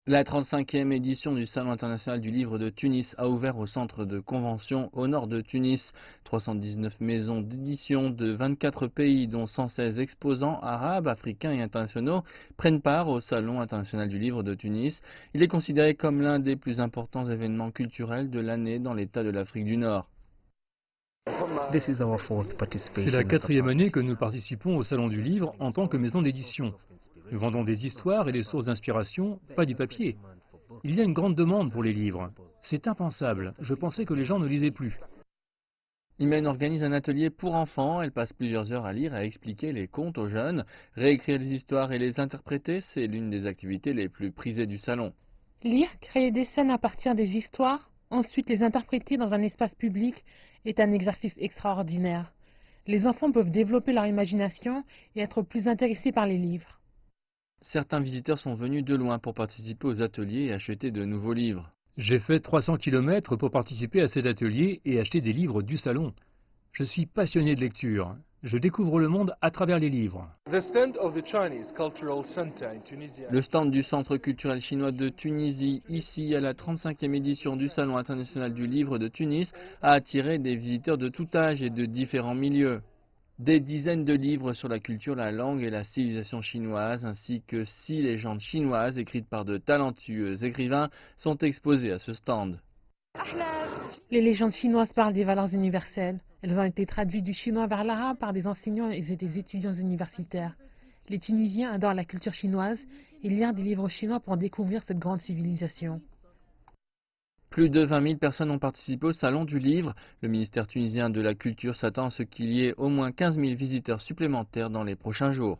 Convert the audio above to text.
La 35e édition du Salon international du livre de Tunis a ouvert au centre de convention au nord de Tunis. 319 maisons d'édition de 24 pays, dont 116 exposants arabes, africains et internationaux, prennent part au Salon international du livre de Tunis. Il est considéré comme l'un des plus importants événements culturels de l'année dans l'État de l'Afrique du Nord. C'est la quatrième année que nous participons au Salon du Livre en tant que maison d'édition. Nous vendons des histoires et des sources d'inspiration, pas du papier. Il y a une grande demande pour les livres. C'est impensable. Je pensais que les gens ne lisaient plus. Imen organise un atelier pour enfants. Elle passe plusieurs heures à lire et à expliquer les contes aux jeunes. Réécrire les histoires et les interpréter, c'est l'une des activités les plus prisées du salon. Lire, créer des scènes à partir des histoires, ensuite les interpréter dans un espace public est un exercice extraordinaire. Les enfants peuvent développer leur imagination et être plus intéressés par les livres. Certains visiteurs sont venus de loin pour participer aux ateliers et acheter de nouveaux livres. J'ai fait 300 km pour participer à cet atelier et acheter des livres du salon. Je suis passionné de lecture. Je découvre le monde à travers les livres. Le stand du Centre culturel chinois de Tunisie, ici à la 35e édition du Salon international du livre de Tunis, a attiré des visiteurs de tout âge et de différents milieux. Des dizaines de livres sur la culture, la langue et la civilisation chinoise, ainsi que 6 légendes chinoises écrites par de talentueux écrivains, sont exposées à ce stand. Les légendes chinoises parlent des valeurs universelles. Elles ont été traduites du chinois vers l'arabe par des enseignants et des étudiants universitaires. Les Tunisiens adorent la culture chinoise et lire des livres chinois pour découvrir cette grande civilisation. Plus de 20 000 personnes ont participé au Salon du Livre. Le ministère tunisien de la Culture s'attend à ce qu'il y ait au moins 15 000 visiteurs supplémentaires dans les prochains jours.